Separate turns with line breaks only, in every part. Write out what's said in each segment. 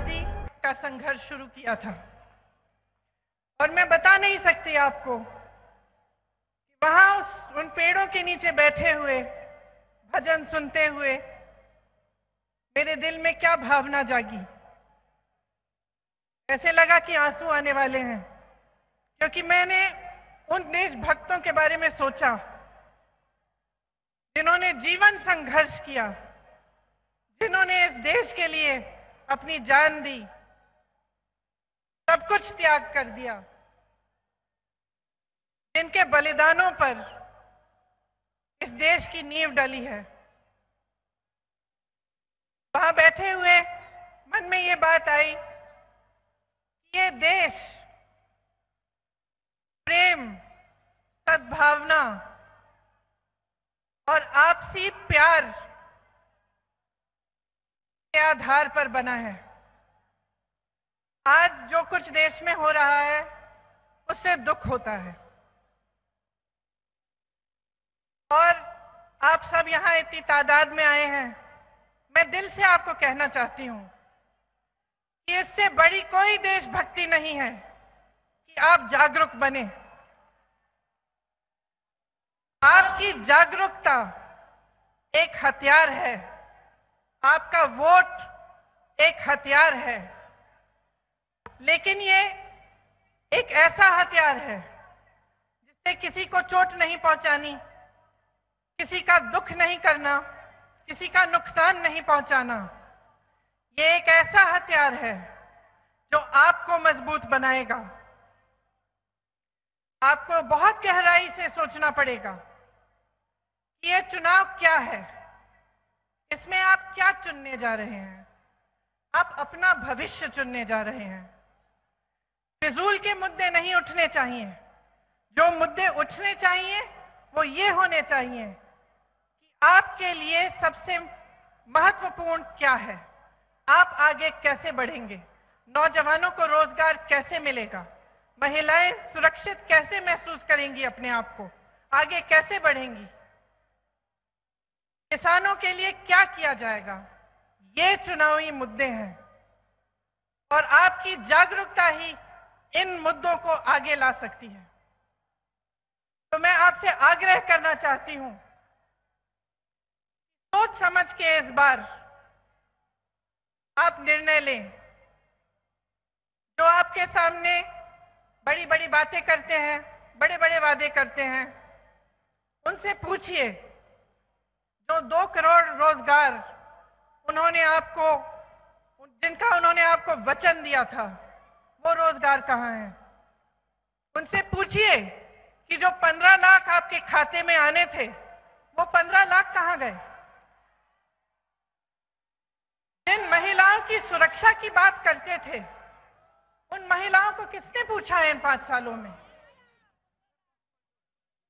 आज़ादी का संघर्ष शुरू किया था। और मैं बता नहीं सकती आपको कि वहां उन पेड़ों के नीचे बैठे हुए भजन सुनते हुए मेरे दिल में क्या भावना जागी। ऐसे लगा कि आंसू आने वाले हैं, क्योंकि मैंने उन देशभक्तों के बारे में सोचा जिन्होंने जीवन संघर्ष किया, जिन्होंने इस देश के लिए अपनी जान दी, सब कुछ त्याग कर दिया, जिनके बलिदानों पर इस देश की नींव डली है। वहां बैठे हुए मन में ये बात आई कि ये देश प्रेम, सद्भावना और आपसी प्यार के आधार पर बना है। आज जो कुछ देश में हो रहा है उससे दुख होता है, और आप सब यहाँ इतनी तादाद में आए हैं। मैं दिल से आपको कहना चाहती हूँ कि इससे बड़ी कोई देशभक्ति नहीं है कि आप जागरूक बने। आपकी जागरूकता एक हथियार है, आपका वोट एक हथियार है, लेकिन ये एक ऐसा हथियार है जिससे किसी को चोट नहीं पहुंचानी, किसी का दुख नहीं करना, किसी का नुकसान नहीं पहुंचाना। ये एक ऐसा हथियार है जो आपको मजबूत बनाएगा। आपको बहुत गहराई से सोचना पड़ेगा कि ये चुनाव क्या है, इसमें आप क्या चुनने जा रहे हैं। आप अपना भविष्य चुनने जा रहे हैं। फिजूल के मुद्दे नहीं उठने चाहिए। जो मुद्दे उठने चाहिए वो ये होने चाहिए कि आपके लिए सबसे महत्वपूर्ण क्या है, आप आगे कैसे बढ़ेंगे, नौजवानों को रोजगार कैसे मिलेगा, महिलाएं सुरक्षित कैसे महसूस करेंगी अपने आप को, आगे कैसे बढ़ेंगी, किसानों के लिए क्या किया जाएगा। ये चुनावी मुद्दे हैं और आपकी जागरूकता ही इन मुद्दों को आगे ला सकती है। तो मैं आपसे आग्रह करना चाहती हूं, सोच समझ के इस बार आप निर्णय लें। जो आपके सामने बड़ी बड़ी बातें करते हैं, बड़े बड़े वादे करते हैं, उनसे पूछिए जो 2 करोड़ रोजगार जिनका उन्होंने आपको वचन दिया था, वो रोजगार कहाँ हैं। उनसे पूछिए कि जो 15 लाख आपके खाते में आने थे, वो 15 लाख कहाँ गए। जिन महिलाओं की सुरक्षा की बात करते थे, उन महिलाओं को किसने पूछा है इन 5 सालों में।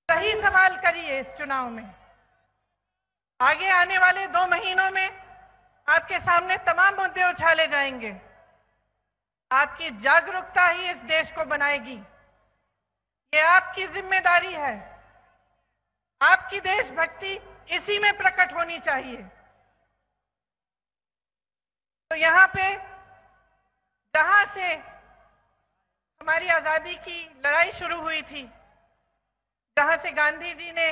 सही सवाल करिए इस चुनाव में। आगे आने वाले 2 महीनों में आपके सामने तमाम मुद्दे उछाले जाएंगे। आपकी जागरूकता ही इस देश को बनाएगी। ये आपकी जिम्मेदारी है। आपकी देशभक्ति इसी में प्रकट होनी चाहिए। तो यहाँ पे जहां से हमारी आजादी की लड़ाई शुरू हुई थी, जहां से गांधी जी ने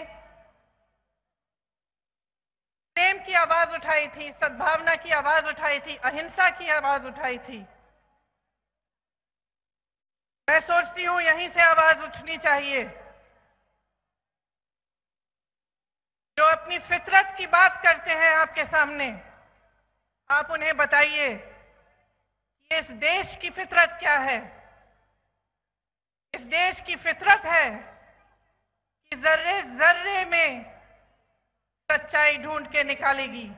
प्रेम की आवाज उठाई थी, सद्भावना की आवाज उठाई थी, अहिंसा की आवाज उठाई थी, मैं सोचती हूं यहीं से आवाज उठनी चाहिए। जो अपनी फितरत की बात करते हैं आपके सामने, आप उन्हें बताइए कि इस देश की फितरत क्या है। इस देश की फितरत है कि जर्रे जर्रे में सच्चाई ढूंढ के निकालेगी।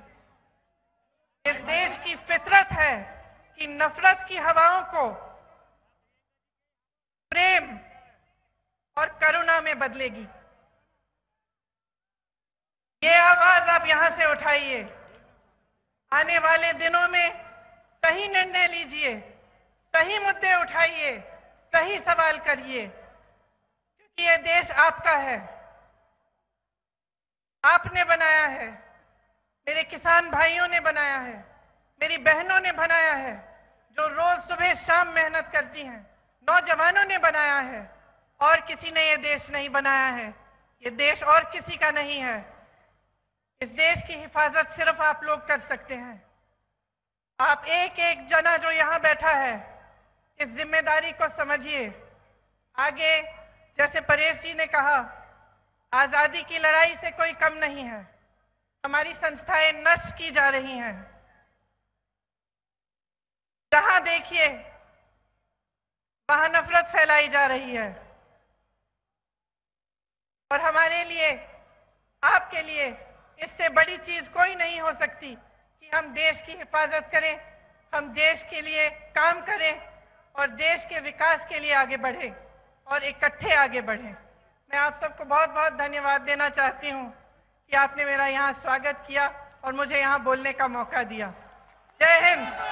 इस देश की फितरत है कि नफरत की हवाओं को प्रेम और करुणा में बदलेगी। ये आवाज आप यहां से उठाइए। आने वाले दिनों में सही निर्णय लीजिए, सही मुद्दे उठाइए, सही सवाल करिए, क्योंकि ये देश आपका है, आपने बनाया है, मेरे किसान भाइयों ने बनाया है, मेरी बहनों ने बनाया है, जो रोज सुबह शाम मेहनत करती हैं, नौजवानों ने बनाया है। और किसी ने ये देश नहीं बनाया है, ये देश और किसी का नहीं है। इस देश की हिफाजत सिर्फ आप लोग कर सकते हैं। आप एक एक जना जो यहाँ बैठा है, इस जिम्मेदारी को समझिए। आगे जैसे परेश जी ने कहा, आजादी की लड़ाई से कोई कम नहीं है। हमारी संस्थाएं नष्ट की जा रही हैं। जहां देखिए वहां नफरत फैलाई जा रही है। और हमारे लिए, आपके लिए इससे बड़ी चीज कोई नहीं हो सकती कि हम देश की हिफाजत करें, हम देश के लिए काम करें और देश के विकास के लिए आगे बढ़े और इकट्ठे आगे बढ़ें। मैं आप सबको बहुत बहुत धन्यवाद देना चाहती हूँ कि आपने मेरा यहाँ स्वागत किया और मुझे यहाँ बोलने का मौका दिया। जय हिंद।